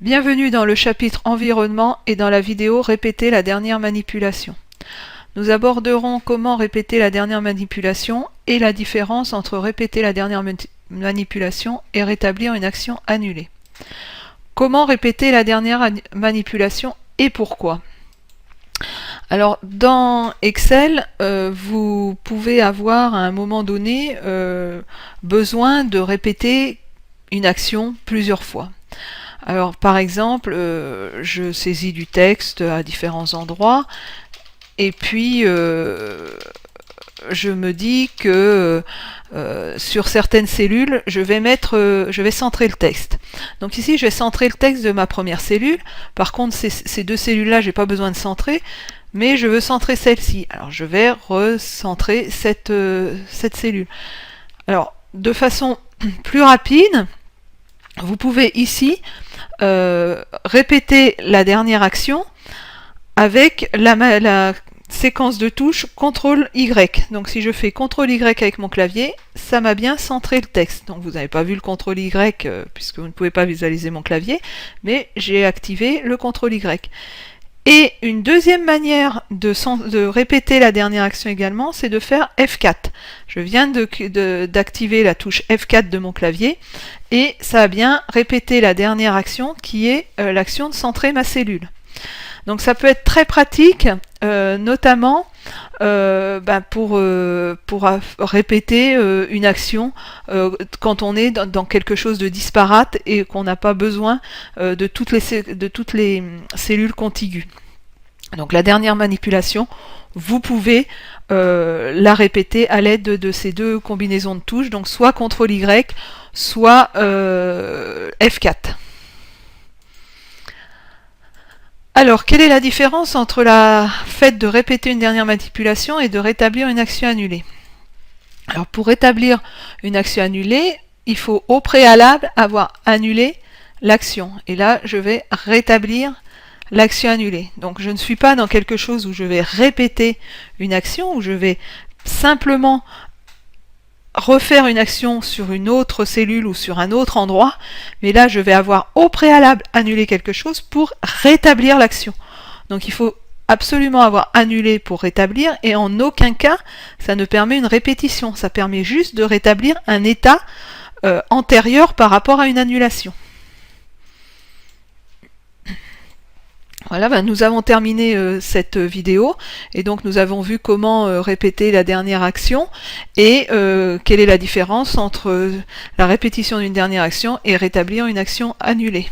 Bienvenue dans le chapitre environnement et dans la vidéo répéter la dernière manipulation. Nous aborderons comment répéter la dernière manipulation et la différence entre répéter la dernière manipulation et rétablir une action annulée. Comment répéter la dernière manipulation et pourquoi? Alors dans Excel, vous pouvez avoir à un moment donné besoin de répéter une action plusieurs fois. Alors par exemple, je saisis du texte à différents endroits et puis je me dis que sur certaines cellules, je vais centrer le texte. Donc ici, je vais centrer le texte de ma première cellule. Par contre, ces deux cellules-là, j'ai pas besoin de centrer, mais je veux centrer celle-ci. Alors je vais recentrer cette cellule. Alors de façon plus rapide, vous pouvez ici répéter la dernière action avec la séquence de touches CTRL Y. Donc si je fais CTRL Y avec mon clavier, ça m'a bien centré le texte. Donc vous n'avez pas vu le CTRL Y puisque vous ne pouvez pas visualiser mon clavier, mais j'ai activé le CTRL Y. Et une deuxième manière de répéter la dernière action également, c'est de faire F4. Je viens d'activer la touche F4 de mon clavier et ça a bien répété la dernière action qui est l'action de centrer ma cellule. Donc ça peut être très pratique, notamment pour répéter une action quand on est dans quelque chose de disparate et qu'on n'a pas besoin de toutes les cellules contiguës. Donc la dernière manipulation, vous pouvez la répéter à l'aide de ces deux combinaisons de touches, donc soit CTRL Y, soit F4. Alors, quelle est la différence entre le fait de répéter une dernière manipulation et de rétablir une action annulée? Alors, pour rétablir une action annulée, il faut au préalable avoir annulé l'action. Et là, je vais rétablir l'action annulée. Donc, je ne suis pas dans quelque chose où je vais répéter une action, où je vais simplement refaire une action sur une autre cellule ou sur un autre endroit, mais là je vais avoir au préalable annulé quelque chose pour rétablir l'action. Donc il faut absolument avoir annulé pour rétablir, et en aucun cas ça ne permet une répétition, ça permet juste de rétablir un état antérieur par rapport à une annulation. Voilà, nous avons terminé cette vidéo et donc nous avons vu comment répéter la dernière action et quelle est la différence entre la répétition d'une dernière action et rétablir une action annulée.